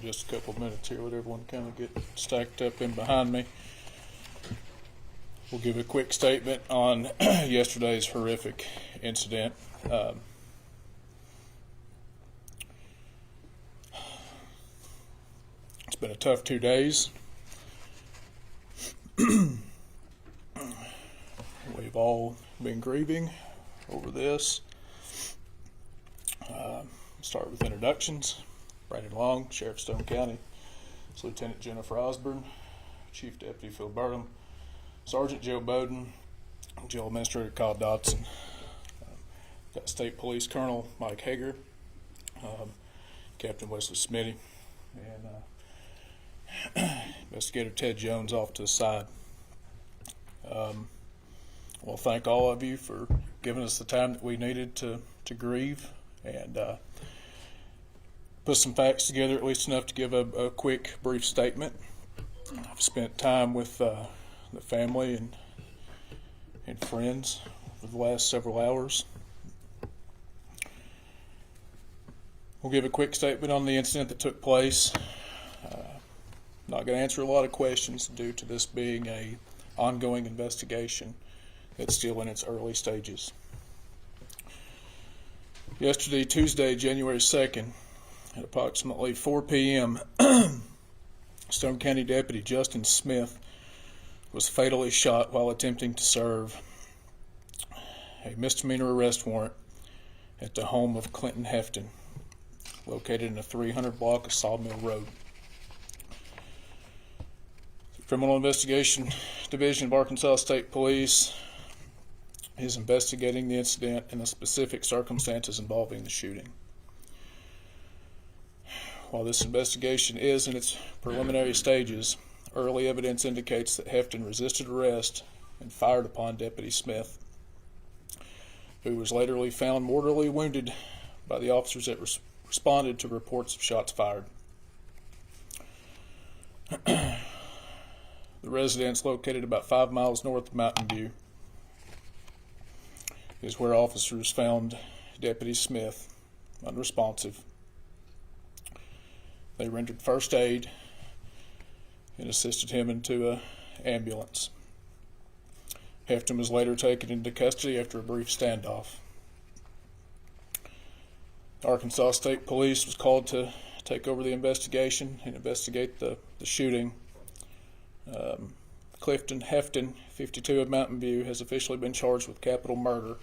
me just a couple of minutes here, let everyone kind of get stacked up in behind me. We'll give a quick statement on yesterday's horrific incident. It's been a tough 2 days. We've all been grieving over this. Start with introductions. Brandon Long, Sheriff Stone County. It's Lieutenant Jennifer Osborne, Chief Deputy Phil Burnham, Sergeant Joe Bowden, Jail Administrator Kyle Dotson. Got State Police Colonel Mike Hager, Captain Wesley Smitty, and Investigator Ted Jones off to the side. Well, thank all of you for giving us the time that we needed to grieve and put some facts together, at least enough to give a quick, brief statement. I've spent time with the family and friends for the last several hours. We'll give a quick statement on the incident that took place. Not going to answer a lot of questions due to this being an ongoing investigation that's still in its early stages. Yesterday, Tuesday, January 2nd, at approximately 4 p.m., Stone County Deputy Justin Smith was fatally shot while attempting to serve a misdemeanor arrest warrant at the home of Clinton Hefton, located in the 300 block of Sawmill Road. The Criminal Investigation Division of Arkansas State Police is investigating the incident and the specific circumstances involving the shooting. While this investigation is in its preliminary stages, early evidence indicates that Hefton resisted arrest and fired upon Deputy Smith, who was later found mortally wounded by the officers that responded to reports of shots fired. The residence, located about 5 miles north of Mountain View, is where officers found Deputy Smith unresponsive. They rendered first aid and assisted him into an ambulance. Hefton was later taken into custody after a brief standoff. Arkansas State Police was called to take over the investigation and investigate the shooting. Clifton Hefton, 52 of Mountain View, has officially been charged with capital murder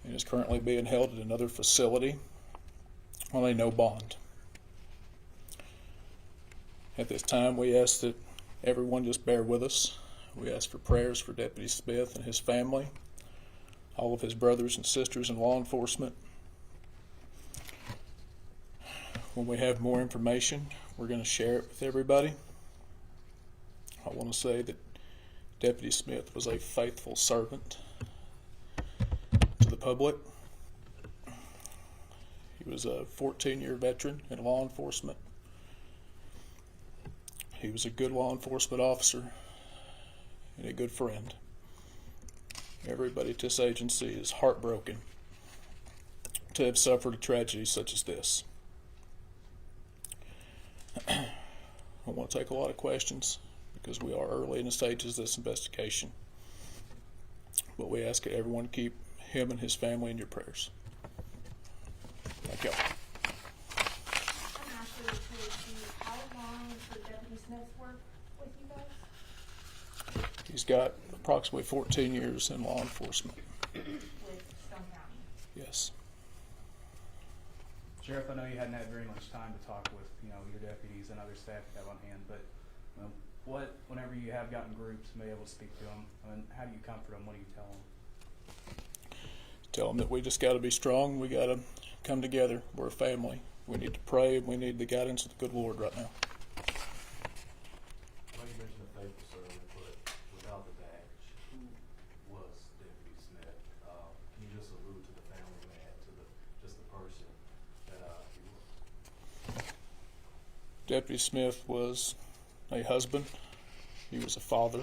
and is currently being held at another facility on a no bond. At this time, we ask that everyone just bear with us. We ask for prayers for Deputy Smith and his family, all of his brothers and sisters in law enforcement. When we have more information, we're going to share it with everybody. I want to say that Deputy Smith was a faithful servant to the public. He was a 14-year veteran in law enforcement. He was a good law enforcement officer and a good friend. Everybody at this agency is heartbroken to have suffered a tragedy such as this. I want to take a lot of questions because we are early in the stages of this investigation. But we ask that everyone keep him and his family in your prayers. Thank you. He's got approximately 14 years in law enforcement. With Stone County? Yes. Sheriff, I know you hadn't had very much time to talk with, your deputies and other staff you have on hand, but whenever you have gotten groups and been able to speak to them, how do you comfort them? What do you tell them? Tell them that we just got to be strong. We got to come together. We're a family. We need to pray, and we need the guidance of the good Lord right now. Well, you mentioned a faithful servant, but without the baggage, who was Deputy Smith? Can you just allude to the family man, to just the person that he was? Deputy Smith was a husband. He was a father.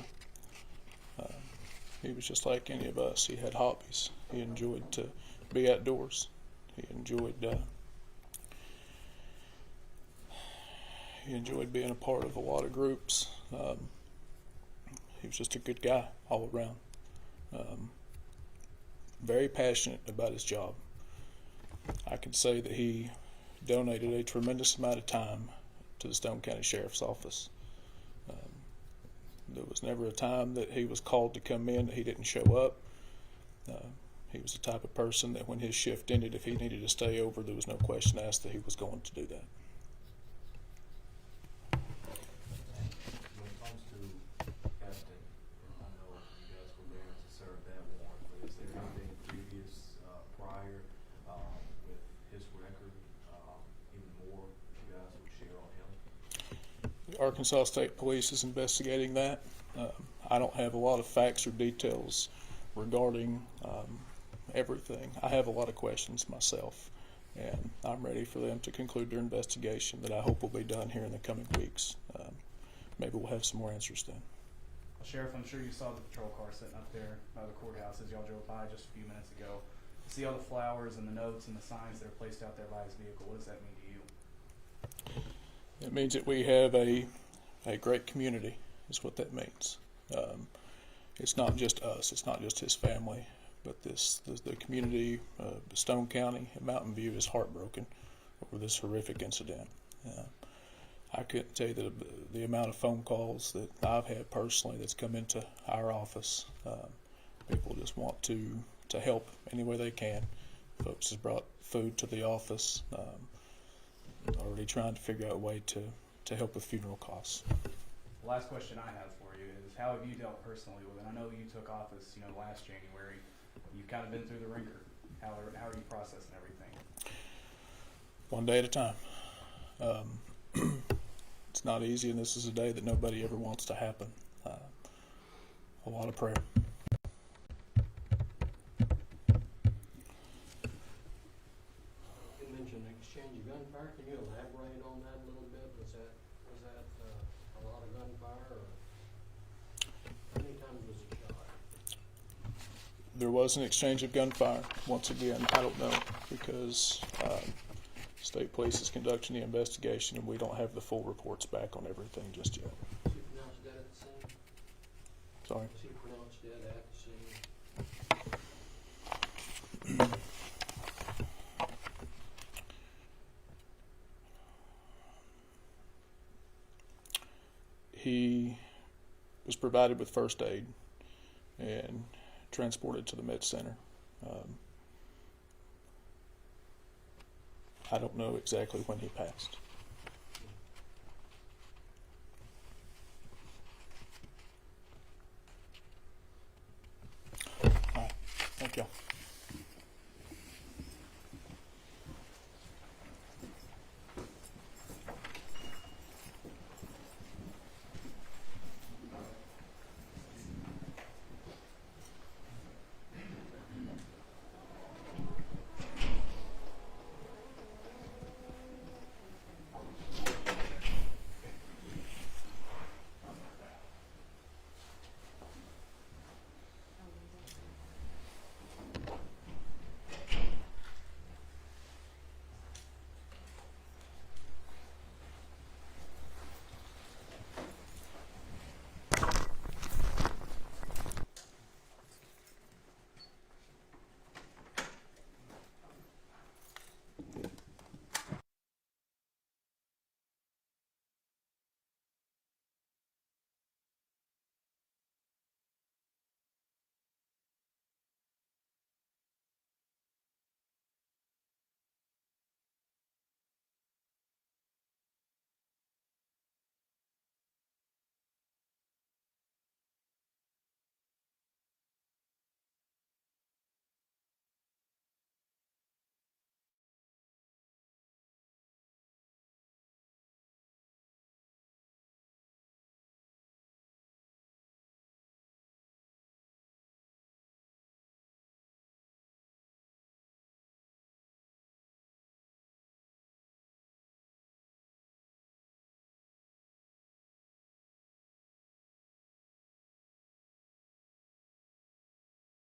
He was just like any of us. He had hobbies. He enjoyed to be outdoors. He enjoyed He enjoyed being a part of a lot of groups. He was just a good guy all around. Very passionate about his job. I can say that he donated a tremendous amount of time to the Stone County Sheriff's Office. There was never a time that he was called to come in that he didn't show up. He was the type of person that when his shift ended, if he needed to stay over, there was no question asked that he was going to do that. When it comes to Captain, I know you guys were there to serve that warrant, but is there anything previous, prior, with his record, even more you guys would share on him? The Arkansas State Police is investigating that. I don't have a lot of facts or details regarding everything. I have a lot of questions myself, and I'm ready for them to conclude their investigation that I hope will be done here in the coming weeks. Maybe we'll have some more answers then. Well, Sheriff, I'm sure you saw the patrol car sitting up there by the courthouse as y'all drove by just a few minutes ago. See all the flowers and the notes and the signs that are placed out there by his vehicle. What does that mean to you? It means that we have a great community, is what that means. It's not just us, it's not just his family, but the community of Stone County and Mountain View is heartbroken over this horrific incident. I couldn't tell you the amount of phone calls that I've had personally that's come into our office. People just want to help any way they can. Folks have brought food to the office, already trying to figure out a way to help with funeral costs. The last question I have for you is, how have you dealt personally with it? I know you took office, last January. You've kind of been through the ringer. How are you processing everything? One day at a time. It's not easy, and this is a day that nobody ever wants to happen. A lot of prayer. You mentioned exchange of gunfire. Can you elaborate on that a little bit? Was that a lot of gunfire, or how many times was he shot? There was an exchange of gunfire. Once again, I don't know, because state police is conducting the investigation, and we don't have the full reports back on everything just yet. Was he pronounced dead at the scene? Sorry. Was he pronounced dead at the scene? He was provided with first aid and transported to the med center. I don't know exactly when he passed. All right. Thank you.